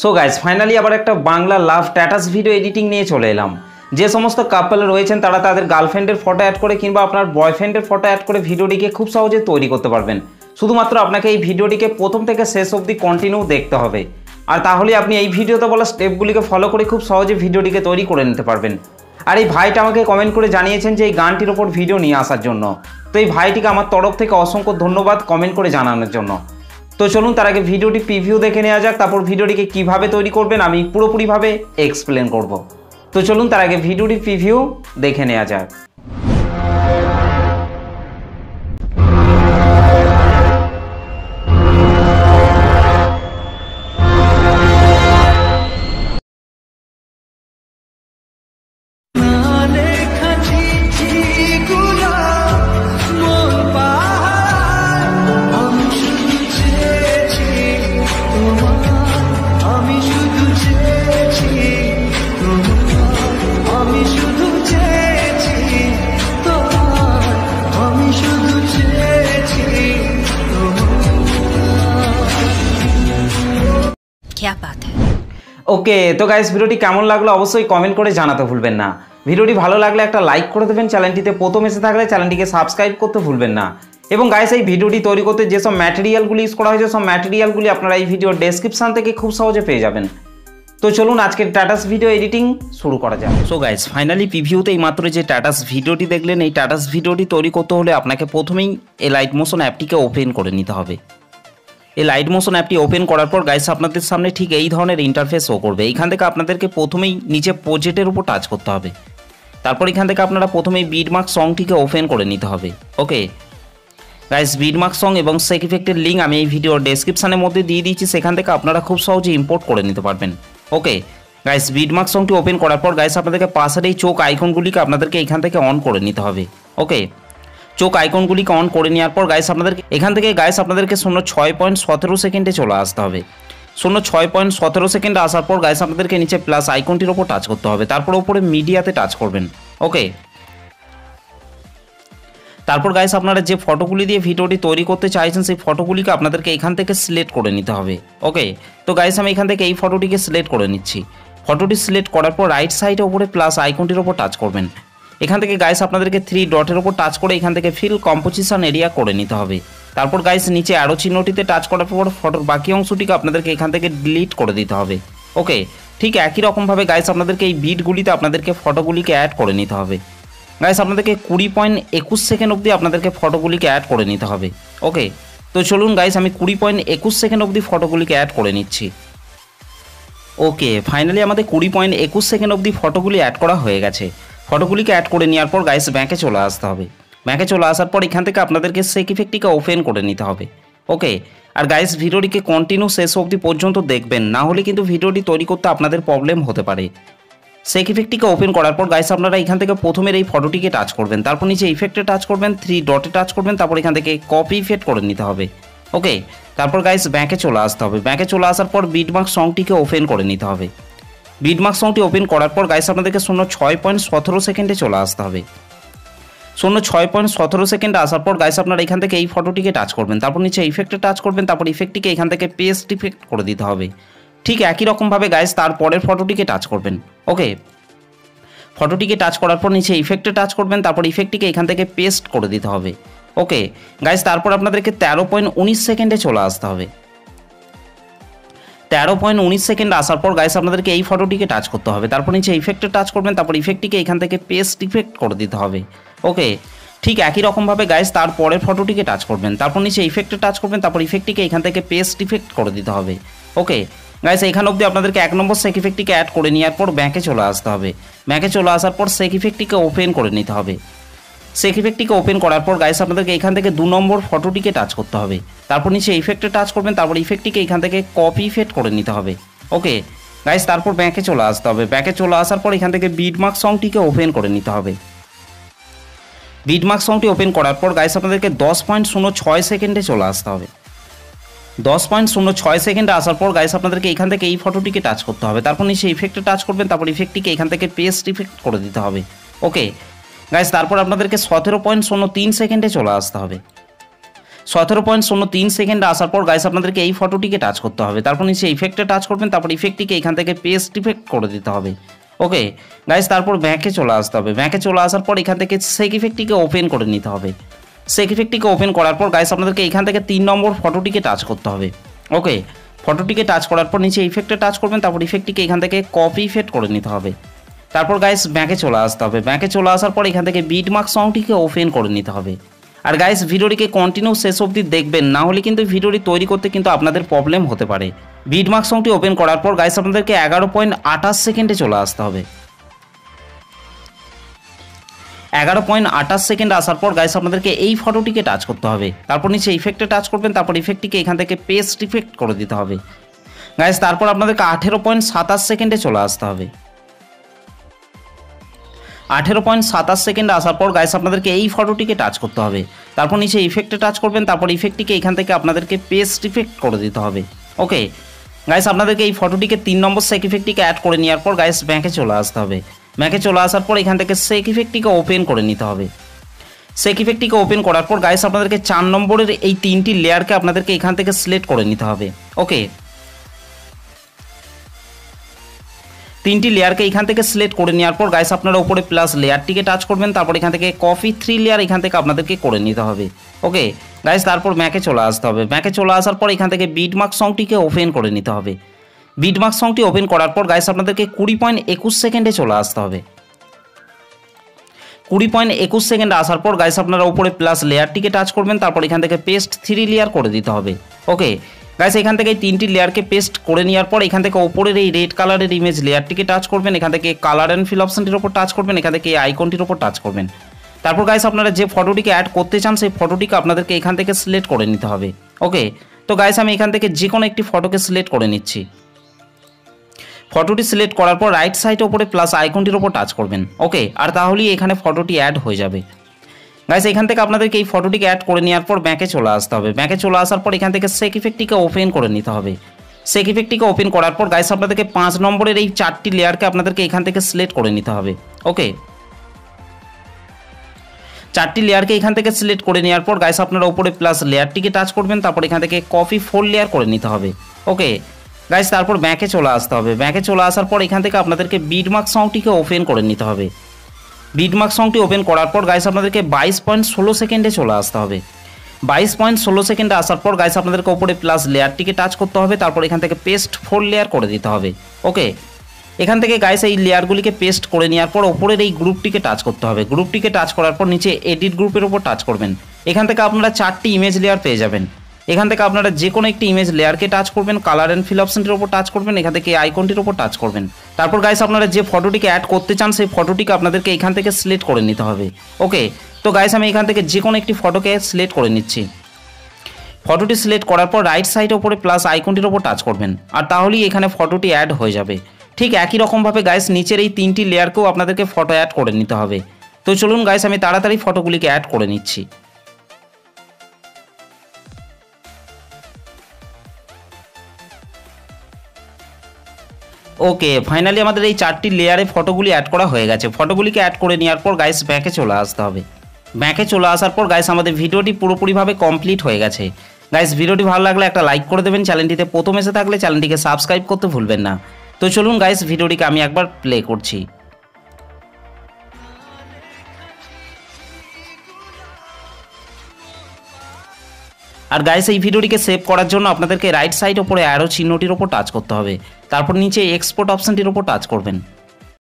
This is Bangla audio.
সো গাইজ ফাইনালি আবার একটা বাংলা লাভ স্ট্যাটাস ভিডিও এডিটিং নিয়ে চলে এলাম। যে সমস্ত কাপল রয়েছেন তারা তাদের গার্লফ্রেন্ডের ফটো অ্যাড করে কিংবা আপনার বয়ফ্রেন্ডের ফটো অ্যাড করে ভিডিওটিকে খুব সহজে তৈরি করতে পারবেন। শুধুমাত্র আপনাকে এই ভিডিওটিকে প্রথম থেকে শেষ অবধি কন্টিনিউ দেখতে হবে, আর তাহলে আপনি এই ভিডিওতে বলা স্টেপগুলিকে ফলো করে খুব সহজে ভিডিওটিকে তৈরি করে নিতে পারবেন। আর এই ভাইটা আমাকে কমেন্ট করে জানিয়েছেন যে এই গানটির ওপর ভিডিও নিয়ে আসার জন্য, তো এই ভাইটিকে আমার তরফ থেকে অসংখ্য ধন্যবাদ কমেন্ট করে জানানোর জন্য। তো চলুন তার আগে ভিডিওটি প্রিভিউ দেখে নেওয়া যাক, তারপর ভিডিওটিকে কিভাবে তৈরি করবেন আমি পুরোপুরিভাবে এক্সপ্লেন করব। তো চলুন তার আগে ভিডিওটি প্রিভিউ দেখে নেওয়া যাক। क्या बात है। ওকে, তো গাইস ভিডিওটি কেমন লাগলো অবশ্যই কমেন্ট করে জানাতে ভুলবেন না। ভিডিওটি ভালো লাগলে একটা লাইক করে দেবেন, চ্যানেলটিতে প্রথম এসে থাকলে চ্যানেলটিকে সাবস্ক্রাইব করতে ভুলবেন না। এবং গাইস এই ভিডিওটি তৈরি করতে যেসব ম্যাটেরিয়ালগুলি ইউজ করা হয়েছে সব ম্যাটেরিয়ালগুলি আপনারা এই ভিডিওর ডেসক্রিপশন থেকে খুব সহজে পেয়ে যাবেন। তো চলুন আজকের স্ট্যাটাস ভিডিও এডিটিং শুরু করা যাক। সো গাইস ফাইনালি প্রিভিউতে এই মাত্র যে স্ট্যাটাস ভিডিওটি দেখলেন, এই স্ট্যাটাস ভিডিওটি তৈরি করতে হলে আপনাকে প্রথমেই এই লাইট মোশন অ্যাপটিকে ওপেন করে নিতে হবে। এই লাইট মোশন অ্যাপটি ওপেন করার পর গাইস আপনাদের সামনে ঠিক এই ধরনের ইন্টারফেস শো করবে। এইখান থেকে আপনাদেরকে প্রথমেই নিচে প্রজেক্টের উপর টাচ করতে হবে। তারপর এখান থেকে আপনারা প্রথমেই বিটমার্ক সংটিকে ওপেন করে নিতে হবে। ওকে গাইস, বিটমার্ক সং এবং সেক ইফেক্টের লিঙ্ক আমি এই ভিডিওর ডেসক্রিপশনের মধ্যে দিয়ে দিয়েছি, সেখান থেকে আপনারা খুব সহজে ইম্পোর্ট করে নিতে পারবেন। ওকে গাইস, বিটমার্ক সংটি ওপেন করার পর গাইস আপনাদেরকে পাশের এই চোখ আইকনগুলিকে আপনাদেরকে এখান থেকে অন করে নিতে হবে। ওকে, চোখ আইকনগুলিকে অন করে নেওয়ার পর গাইস আপনাদেরকে এখান থেকে গাইস আপনাদেরকে 06.17 সেকেন্ডে চলে আসতে হবে। 06.17 সেকেন্ডে আসার পর গাইস আপনাদেরকে নিচে প্লাস আইকনটির ওপর টাচ করতে হবে, তারপর ওপরে মিডিয়াতে টাচ করবেন। ওকে, তারপর গাইস আপনারা যে ফটোগুলি দিয়ে ভিডিওটি তৈরি করতে চাইছেন সেই ফটোগুলিকে আপনাদেরকে এখান থেকে সিলেক্ট করে নিতে হবে। ওকে, তো গাইস আমি এখান থেকে এই ফটোটিকে সিলেক্ট করে নিচ্ছি। ফটোটি সিলেক্ট করার পর রাইট সাইডে ওপরে প্লাস আইকনটির ওপর টাচ করবেন। এখান থেকে গাইস আপনাদেরকে 3 ডটের ওপর টাচ করে এখান থেকে ফিল কম্পোজিশন এরিয়া করে নিতে হবে। তারপর গাইস নিচে অ্যারো চিহ্নটিতে টাচ করার পর ফটোর বাকি অংশটিকে আপনাদেরকে এখান থেকে ডিলিট করে দিতে হবে। ওকে, ঠিক একই রকমভাবে গাইস আপনাদেরকে এই বিটগুলিতে আপনাদেরকে ফটোগুলিকে অ্যাড করে নিতে হবে। গাইস আপনাদেরকে 20.21 সেকেন্ড অবধি আপনাদেরকে ফটোগুলিকে অ্যাড করে নিতে হবে। ওকে, তো চলুন গাইস আমি 20.21 সেকেন্ড অবধি ফটোগুলিকে অ্যাড করে নিচ্ছি। ওকে, ফাইনালি আমাদের 20.21 সেকেন্ড অবধি ফটোগুলি অ্যাড করা হয়ে গেছে। ফটোগুলিকে অ্যাড করে নেওয়ার পর গাইস ব্যাকে চলে আসতে হবে। ব্যাকে চলে আসার পর এখান থেকে আপনাদেরকে সেক ইফেক্টটিকে ওপেন করে নিতে হবে। ওকে, আর গাইস ভিডিওটিকে কন্টিনিউ শেষ অবধি পর্যন্ত দেখবেন, না হলে কিন্তু ভিডিওটি তৈরি করতে আপনাদের প্রবলেম হতে পারে। সেক ইফেক্টটিকে ওপেন করার পর গাইস আপনারা এখান থেকে প্রথমের এই ফটোটিকে টাচ করবেন, তারপর নিচে ইফেক্টে টাচ করবেন, 3 ডটে টাচ করবেন, তারপর এখান থেকে কপি ইফেক্ট করে নিতে হবে। ওকে, তারপর গাইস ব্যাকে চলে আসতে হবে। ব্যাকে চলে আসার পর বিটমার্ক সংটিকে ওপেন করে নিতে হবে। বিটমার্ক সংটি ওপেন করার পর গাইস আপনাদেরকে 06.17 সেকেন্ডে চলে আসতে হবে। 06.17 সেকেন্ডে আসার পর গাইস আপনারা এখান থেকে এই ফটোটিকে টাচ করবেন, তারপর নিচে ইফেক্টে টাচ করবেন, তারপর ইফেক্টটিকে এখান থেকে পেস্ট ইফেক্ট করে দিতে হবে। ঠিক একই রকমভাবে গাইস তারপরের ফটোটিকে টাচ করবেন। ওকে, ফটোটিকে টাচ করার পর নিচে ইফেক্টে টাচ করবেন, তারপর ইফেক্টটিকে এখান থেকে পেস্ট করে দিতে হবে। ওকে গাইস, তারপর আপনাদেরকে 13.19 সেকেন্ডে চলে আসতে হবে। 13.19 সেকেন্ড আসার পর গাইস আপনাদেরকে এই ফটোটিকে টাচ করতে হবে, তারপর নিচে ইফেক্টে টাচ করবেন, তারপর ইফেক্টটিকে এখান থেকে পেস্ট ইফেক্ট করে দিতে হবে। ওকে, ঠিক একই রকমভাবে গাইস তারপরের ফটোটিকে টাচ করবেন, তারপর নিচে ইফেক্টে টাচ করবেন, তারপর ইফেক্টটিকে এখান থেকে পেস্ট ইফেক্ট করে দিতে হবে। ওকে গাইস, এখান অবধি আপনাদেরকে 1 নম্বর সেক ইফেক্টটিকে অ্যাড করে নেওয়ার পর ব্যাকে চলে আসতে হবে। ব্যাকে চলে আসার পর সেক ইফেক্টটিকে ওপেন করে নিতে হবে। সেক ইফেক্টটিকে ওপেন করার পর গাইস আপনাদেরকে এখান থেকে 2 নম্বর ফটোটিকে টাচ করতে হবে, তারপর নিচে ইফেক্টে টাচ করবেন, তারপর ইফেক্টটিকে এখান থেকে কপি ইফেক্ট করে নিতে হবে। ওকে গাইস, তারপর ব্যাকে চলে আসতে হবে। ব্যাকে চলে আসার পর এখান থেকে বিটমার্ক সংটিকে ওপেন করে নিতে হবে। বিটমার্ক সংটি ওপেন করার পর গাইস আপনাদেরকে 10.06 সেকেন্ডে চলে আসতে হবে। 10.06 সেকেন্ডে আসার পর গাইস আপনাদেরকে এখান থেকে এই ফটোটিকে টাচ করতে হবে, তারপর নিচে ইফেক্টে টাচ করবেন, তারপর ইফেক্টটিকে এখান থেকে পেস্ট ইফেক্ট করে দিতে হবে। ওকে গাইস, তারপর আপনাদেরকে 17.03 সেকেন্ডে চলে আসতে হবে। 17.03 সেকেন্ড আসার পর গাইস আপনাদেরকে এই ফটোটিকে টাচ করতে হবে, তারপর নিচে ইফেক্টে টাচ করবেন, তারপর ইফেক্টটিকে এখান থেকে পেস্ট ইফেক্ট করে দিতে হবে। ওকে গাইস, তারপর ব্যাকে চলে আসতে হবে। ব্যাকে চলে আসার পর এখান থেকে সেক ইফেক্টটিকে ওপেন করে নিতে হবে। সেক ইফেক্টটিকে ওপেন করার পর গাইস আপনাদেরকে এখান থেকে 3 নম্বর ফটোটিকে টাচ করতে হবে। ওকে, ফটোটিকে টাচ করার পর নিচে ইফেক্টে টাচ করবেন, তারপর ইফেক্টটিকে এখান থেকে কপি ইফেক্ট করে নিতে হবে। তারপর গাইস ব্যাকে চলে আসতে হবে। ব্যাকে চলে আসার পর এখান থেকে বিটমার্ক সংটিকে ওপেন করে নিতে হবে। আর গাইস ভিডিওটিকে কন্টিনিউ শেষ অবধি দেখবেন, না হলে কিন্তু ভিডিওটি তৈরি করতে কিন্তু আপনাদের প্রবলেম হতে পারে। বিটমার্ক সংটি ওপেন করার পর গাইস আপনাদেরকে 11.28 সেকেন্ডে চলে আসতে হবে। 11.28 সেকেন্ড আসার পর গাইস আপনাদেরকে এই ফটোটিকে টাচ করতে হবে, তারপর নিচে ইফেক্টে টাচ করবেন, তারপর ইফেক্টটিকে এখান থেকে পেস্ট ইফেক্ট করে দিতে হবে। গাইস তারপর আপনাদেরকে 18.27 সেকেন্ডে চলে আসতে হবে। 18.27 সেকেন্ড আসার পর গাইস আপনাদেরকে এই ফটোটিকে টাচ করতে হবে, তারপর নিচে ইফেক্টে টাচ করবেন, তারপর ইফেক্টটিকে এখান থেকে আপনাদেরকে পেস্ট ইফেক্ট করে দিতে হবে। ওকে গাইস, আপনাদেরকে এই ফটোটিকে 3 নম্বর সেক ইফেক্টটিকে অ্যাড করে নেওয়ার পর গাইস ব্যাকে চলে আসতে হবে। ব্যাকে চলে আসার পর এখান থেকে সেক ইফেক্টটিকে ওপেন করে নিতে হবে। সেক ইফেক্টটিকে ওপেন করার পর গাইস আপনাদেরকে 4 নম্বরের এই 3টি লেয়ারকে আপনাদেরকে এখান থেকে সিলেক্ট করে নিতে হবে। ওকে, 3টি লেয়ারকে এখান থেকে সিলেক্ট করে নেওয়ার পর গাইস আপনারা উপরে প্লাস লেয়ারটিকে টাচ করবেন, তারপর এখান থেকে কপি 3 লেয়ার এখান থেকে আপনাদেরকে করে নিতে হবে। ওকে গাইস, তারপর ব্যাকে চলে আসতে হবে। ব্যাকে চলে আসার পর এখান থেকে বিটমার্ক সংটিকে ওপেন করে নিতে হবে। বিটমার্ক সংটি ওপেন করার পর গাইস আপনাদেরকে 20.21 সেকেন্ডে চলে আসতে হবে। 20.21 সেকেন্ডে আসার পর গাইস আপনারা উপরে প্লাস লেয়ারটিকে টাচ করবেন, তারপর এখান থেকে পেস্ট 3 লেয়ার করে দিতে হবে। ওকে গাইস, এখান থেকে এই 3টি লেয়ারকে পেস্ট করে নেওয়ার পর এখান থেকে উপরের এই রেড কালারের ইমেজ লেয়ারটিকে টাচ করবেন, এখান থেকে কালার অ্যান্ড ফিল অপশনটির উপর টাচ করবেন, এখান থেকে এই আইকনটির উপর টাচ করবেন। তারপর গাইস আপনারা যে ফটোটিকে অ্যাড করতে চান সেই ফটোটিকে আপনাদেরকে এখান থেকে সিলেক্ট করে নিতে হবে। ওকে, তো গাইস আমি এখান থেকে যে কোনো একটি ফটোকে সিলেক্ট করে নিচ্ছি। ফটোটি সিলেক্ট করার পর রাইট সাইডে উপরে প্লাস আইকনটির উপর টাচ করবেন। ওকে, আর তাহলেই এখানে ফটোটি অ্যাড হয়ে যাবে। গাইস এখান থেকে আপনাদেরকে এই ফটোটিকে অ্যাড করে নেওয়ার পর ব্যাকে চলে আসতে হবে। ব্যাকে চলে আসার পর এখান থেকে সেক ইফেক্টটিকে ওপেন করে নিতে হবে। সেক ইফেক্টটিকে ওপেন করার পর গাইস আপনাদেরকে 5 নম্বরের এই 4টি লেয়ারকে আপনাদেরকে এখান থেকে সিলেক্ট করে নিতে হবে। ওকে, 4টি লেয়ারকে এখান থেকে সিলেক্ট করে নেওয়ার পর গাইস আপনারা উপরে প্লাস লেয়ারটিকে টাচ করবেন, তারপর এখান থেকে কপি 4 লেয়ার করে নিতে হবে। ওকে গাইস, তারপর ব্যাকে চলে আসতে হবে। ব্যাকে চলে আসার পর এখান থেকে আপনাদেরকে বিটমার্ক সংটিকে ওপেন করে নিতে হবে। বিটমার্ক সংটি ওপেন করার পর গাইস আপনাদেরকে 22.16 সেকেন্ডে চলে আসতে হবে। 22.16 সেকেন্ডে আসার পর গাইস আপনাদেরকে উপরে প্লাস লেয়ারটিকে টাচ করতে হবে, তারপর এখান থেকে পেস্ট 4 লেয়ার করে দিতে হবে। ওকে, এখান থেকে গাইস এই লেয়ারগুলিকে পেস্ট করে নেওয়ার পর উপরের এই গ্রুপটিকে টাচ করতে হবে। গ্রুপটিকে টাচ করার পর নিচে এডিট গ্রুপের উপর টাচ করবেন। এখান থেকে আপনারা 4টি ইমেজ লেয়ার পেয়ে যাবেন। এখান থেকে আপনারা যে কোনো একটি ইমেজ লেয়ারকে টাচ করবেন, কালার অ্যান্ড ফিল অপশনটির উপর টাচ করবেন, এখান থেকে আইকনটির উপর টাচ করবেন। তারপর গাইস আপনারা যে ফটোটিকে অ্যাড করতে চান সেই ফটোটিকে আপনাদেরকে এখান থেকে সিলেক্ট করে নিতে হবে। ওকে, তো গাইস আমি এখান থেকে যে কোনো একটি ফটোকে সিলেক্ট করে নিচ্ছি। ফটোটি সিলেক্ট করার পর রাইট সাইডে উপরে প্লাস আইকনটির উপর টাচ করবেন, আর তাহলেই এখানে ফটোটি অ্যাড হয়ে যাবে। ঠিক একই রকমভাবে গাইস নিচের এই 3টি লেয়ারকেও আপনাদেরকে ফটো অ্যাড করে নিতে হবে। তো চলুন গাইস আমি তাড়াতাড়ি ফটোগুলিকে অ্যাড করে নিচ্ছি। ওকে, ফাইনালি আমাদের এই 4টি লেয়ারে ফটোগুলি অ্যাড করা হয়ে গেছে। ফটোগুলিকে অ্যাড করে নেওয়ার পর গাইস ব্যাকে চলে আসতে হবে। ব্যাকে চলে আসার পর গাইস আমাদের ভিডিওটি পুরোপুরিভাবে কমপ্লিট হয়ে গেছে। গাইস ভিডিওটি ভালো লাগলে একটা লাইক করে দেবেন, চ্যানেলটিতে প্রথম এসে থাকলে চ্যানেলটিকে সাবস্ক্রাইব করতে ভুলবেন না। তো চলুন গাইস ভিডিওটিকে আমি একবার প্লে করছি। আর গাইস এই ভিডিওটিকে সেভ করার জন্য আপনাদেরকে রাইট সাইড উপরে অ্যারো চিহ্নটির উপর টাচ করতে হবে, তারপর নিচে এক্সপোর্ট অপশনটির উপর টাচ করবেন।